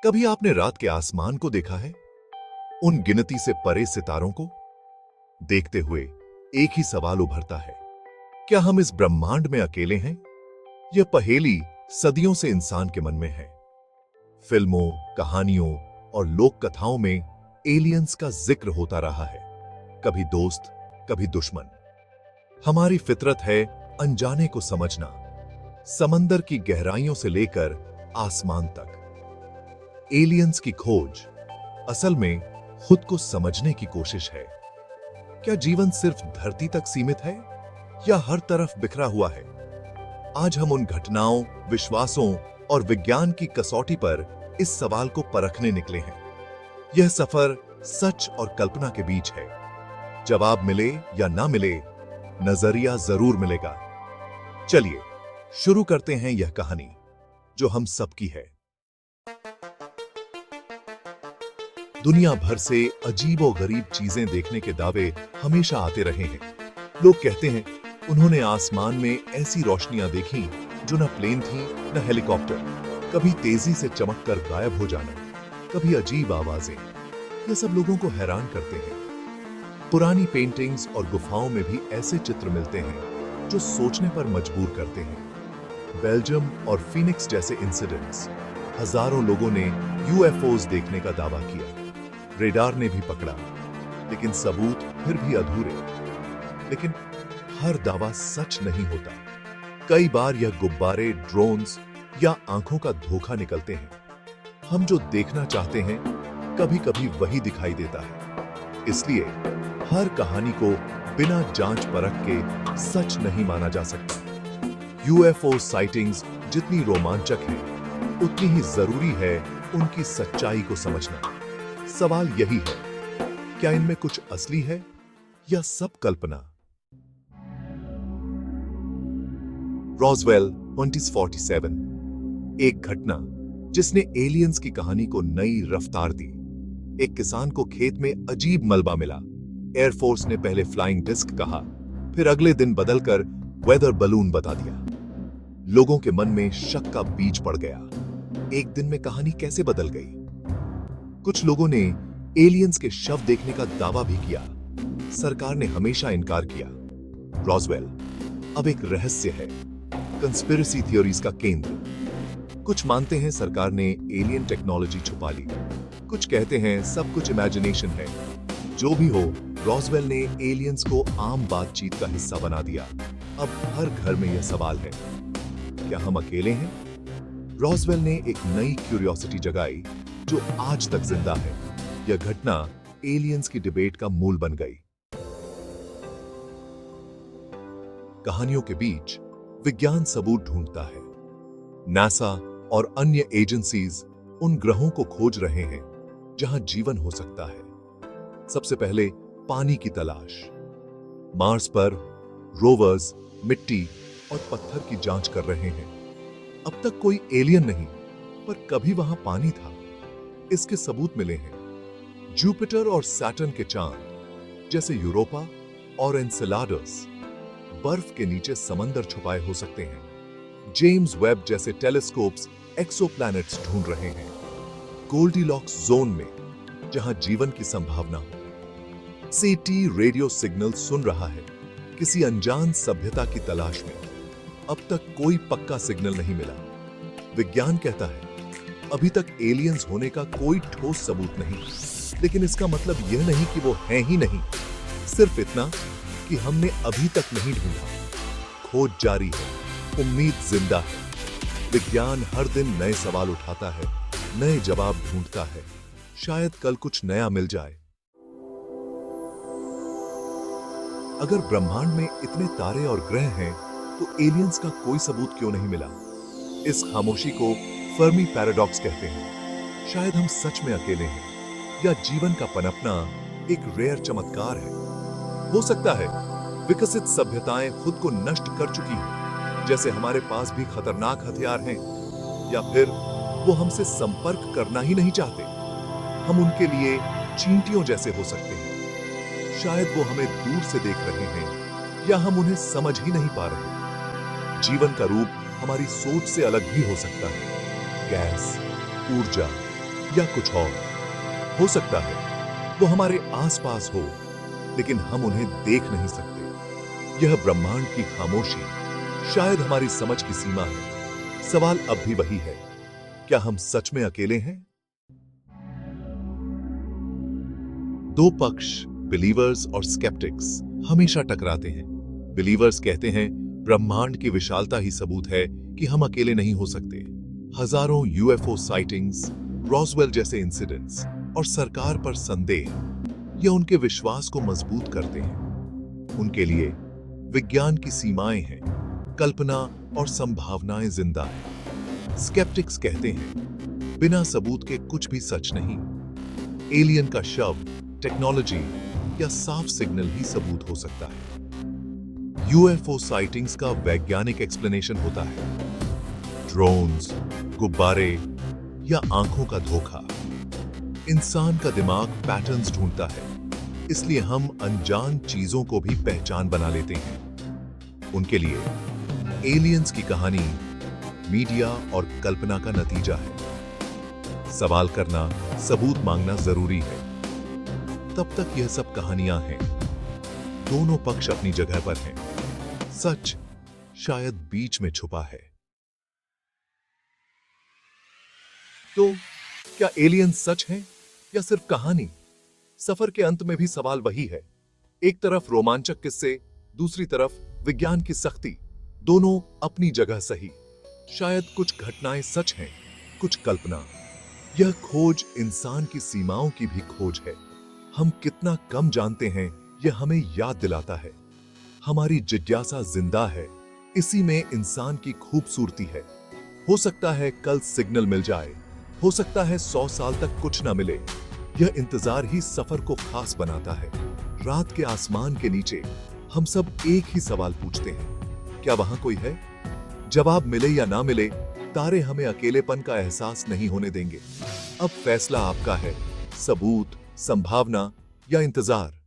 कभी आपने रात के आसमान को देखा है? उन गिनती से परे सितारों को देखते हुए एक ही सवाल उभरता है, क्या हम इस ब्रह्मांड में अकेले हैं? यह पहेली सदियों से इंसान के मन में है। फिल्मों, कहानियों और लोक कथाओं में एलियंस का जिक्र होता रहा है, कभी दोस्त, कभी दुश्मन। हमारी फितरत है अनजाने को समझना, समंदर की गहराइयों से लेकर आसमान तक। एलियंस की खोज असल में खुद को समझने की कोशिश है। क्या जीवन सिर्फ धरती तक सीमित है या हर तरफ बिखरा हुआ है? आज हम उन घटनाओं, विश्वासों और विज्ञान की कसौटी पर इस सवाल को परखने निकले हैं। यह सफर सच और कल्पना के बीच है। जवाब मिले या ना मिले, नजरिया जरूर मिलेगा। चलिए शुरू करते हैं यह कहानी जो हम सबकी है। दुनिया भर से अजीब और गरीब चीजें देखने के दावे हमेशा आते रहे हैं। लोग कहते हैं उन्होंने आसमान में ऐसी रोशनियां देखी जो न प्लेन थी न हेलीकॉप्टर, कभी तेजी से चमककर गायब हो जाना, कभी अजीब आवाजें। यह सब लोगों को हैरान करते हैं। पुरानी पेंटिंग्स और गुफाओं में भी ऐसे चित्र मिलते हैं जो सोचने पर मजबूर करते हैं। बेल्जियम और फीनिक्स जैसे इंसिडेंट्स, हजारों लोगों ने यूएफओज देखने का दावा किया, रेडार ने भी पकड़ा, लेकिन सबूत फिर भी अधूरे। लेकिन हर दावा सच नहीं होता। कई बार यह गुब्बारे, ड्रोन्स या आंखों का धोखा निकलते हैं। हम जो देखना चाहते हैं कभी कभी वही दिखाई देता है। इसलिए हर कहानी को बिना जांच परख के सच नहीं माना जा सकता। यूएफओ साइटिंग्स जितनी रोमांचक हैं, उतनी ही जरूरी है उनकी सच्चाई को समझना। सवाल यही है, क्या इनमें कुछ असली है या सब कल्पना? रॉसवेल 1947, एक घटना जिसने एलियंस की कहानी को नई रफ्तार दी। एक किसान को खेत में अजीब मलबा मिला। एयरफोर्स ने पहले फ्लाइंग डिस्क कहा, फिर अगले दिन बदलकर वेदर बलून बता दिया। लोगों के मन में शक का बीज पड़ गया। एक दिन में कहानी कैसे बदल गई? कुछ लोगों ने एलियंस के शव देखने का दावा भी किया। सरकार ने हमेशा इनकार किया। रॉसवेल अब एक रहस्य है, कंस्पिरेसी थ्योरीज का केंद्र। कुछ मानते हैं सरकार ने एलियन टेक्नोलॉजी छुपा ली, कुछ कहते हैं सब कुछ इमेजिनेशन है। जो भी हो, रॉसवेल ने एलियंस को आम बातचीत का हिस्सा बना दिया। अब हर घर में यह सवाल है, क्या हम अकेले हैं? रॉसवेल ने एक नई क्यूरियोसिटी जगाई जो आज तक जिंदा है। यह घटना एलियंस की डिबेट का मूल बन गई। कहानियों के बीच विज्ञान सबूत ढूंढता है। नासा और अन्य एजेंसीज उन ग्रहों को खोज रहे हैं जहां जीवन हो सकता है। सबसे पहले पानी की तलाश। मार्स पर रोवर्स मिट्टी और पत्थर की जांच कर रहे हैं। अब तक कोई एलियन नहीं, पर कभी वहां पानी था, इसके सबूत मिले हैं। जुपिटर और सैटर्न के चांद जैसे यूरोपा और एनसेलाडस, बर्फ के नीचे समंदर छुपाए हो सकते हैं। जेम्स वेब जैसे टेलीस्कोप्स एक्सोप्लैनेट्स ढूंढ रहे हैं। गोल्डीलॉक्स जोन में, जहां जीवन की संभावना हो। सीटी रेडियो सिग्नल सुन रहा है, किसी अनजान सभ्यता की तलाश में। अब तक कोई पक्का सिग्नल नहीं मिला। विज्ञान कहता है अभी तक एलियंस होने का कोई ठोस सबूत नहीं, लेकिन इसका मतलब यह नहीं कि वो हैं ही नहीं, सिर्फ इतना कि हमने अभी तक नहीं ढूंढा। खोज जारी है, उम्मीद जिंदा है। विज्ञान हर दिन नए सवाल उठाता है, नए जवाब ढूंढता है। शायद कल कुछ नया मिल जाए। अगर ब्रह्मांड में इतने तारे और ग्रह हैं, तो एलियंस का कोई सबूत क्यों नहीं मिला? इस खामोशी को फर्मी पैराडॉक्स कहते हैं। शायद हम सच में अकेले हैं, या जीवन का पनपना एक रेयर चमत्कार है। हो सकता है विकसित सभ्यताएं खुद को नष्ट कर चुकी हैं, जैसे हमारे पास भी खतरनाक हथियार हैं, या फिर वो हमसे संपर्क करना ही नहीं चाहते। हम उनके लिए चींटियों जैसे हो सकते हैं। शायद वो हमें दूर से देख रहे हैं, या हम उन्हें समझ ही नहीं पा रहे। जीवन का रूप हमारी सोच से अलग भी हो सकता है। गैस, ऊर्जा, या कुछ और। हो सकता है वो हमारे आसपास हो, लेकिन हम उन्हें देख नहीं सकते। यह ब्रह्मांड की खामोशी शायद हमारी समझ की सीमा है। सवाल अब भी वही है, क्या हम सच में अकेले हैं? दो पक्ष, बिलीवर्स और स्केप्टिक्स, हमेशा टकराते हैं। बिलीवर्स कहते हैं ब्रह्मांड की विशालता ही सबूत है कि हम अकेले नहीं हो सकते। हजारों यूएफओ साइटिंग्स, रॉसवेल जैसे इंसिडेंट्स और सरकार पर संदेह, यह उनके विश्वास को मजबूत करते हैं। उनके लिए विज्ञान की सीमाएं हैं, कल्पना और संभावनाएं जिंदा हैं। स्केप्टिक्स कहते हैं बिना सबूत के कुछ भी सच नहीं। एलियन का शव, टेक्नोलॉजी या साफ सिग्नल ही सबूत हो सकता है। यूएफओ साइटिंग्स का वैज्ञानिक एक्सप्लेनेशन होता है, ड्रोन्स, गुब्बारे या आंखों का धोखा। इंसान का दिमाग पैटर्न्स ढूंढता है, इसलिए हम अनजान चीजों को भी पहचान बना लेते हैं। उनके लिए एलियंस की कहानी मीडिया और कल्पना का नतीजा है। सवाल करना, सबूत मांगना जरूरी है। तब तक यह सब कहानियां हैं। दोनों पक्ष अपनी जगह पर हैं। सच शायद बीच में छुपा है। तो क्या एलियन सच हैं या सिर्फ कहानी? सफर के अंत में भी सवाल वही है। एक तरफ रोमांचक किस्से, दूसरी तरफ विज्ञान की सख्ती, दोनों अपनी जगह सही। शायद कुछ घटनाएं सच हैं, कुछ कल्पना। यह खोज इंसान की सीमाओं की भी खोज है। हम कितना कम जानते हैं, यह हमें याद दिलाता है। हमारी जिज्ञासा जिंदा है, इसी में इंसान की खूबसूरती है। हो सकता है कल सिग्नल मिल जाए, हो सकता है 100 साल तक कुछ ना मिले। यह इंतजार ही सफर को खास बनाता है। रात के आसमान के नीचे हम सब एक ही सवाल पूछते हैं, क्या वहां कोई है? जवाब मिले या ना मिले, तारे हमें अकेलेपन का एहसास नहीं होने देंगे। अब फैसला आपका है, सबूत, संभावना या इंतजार।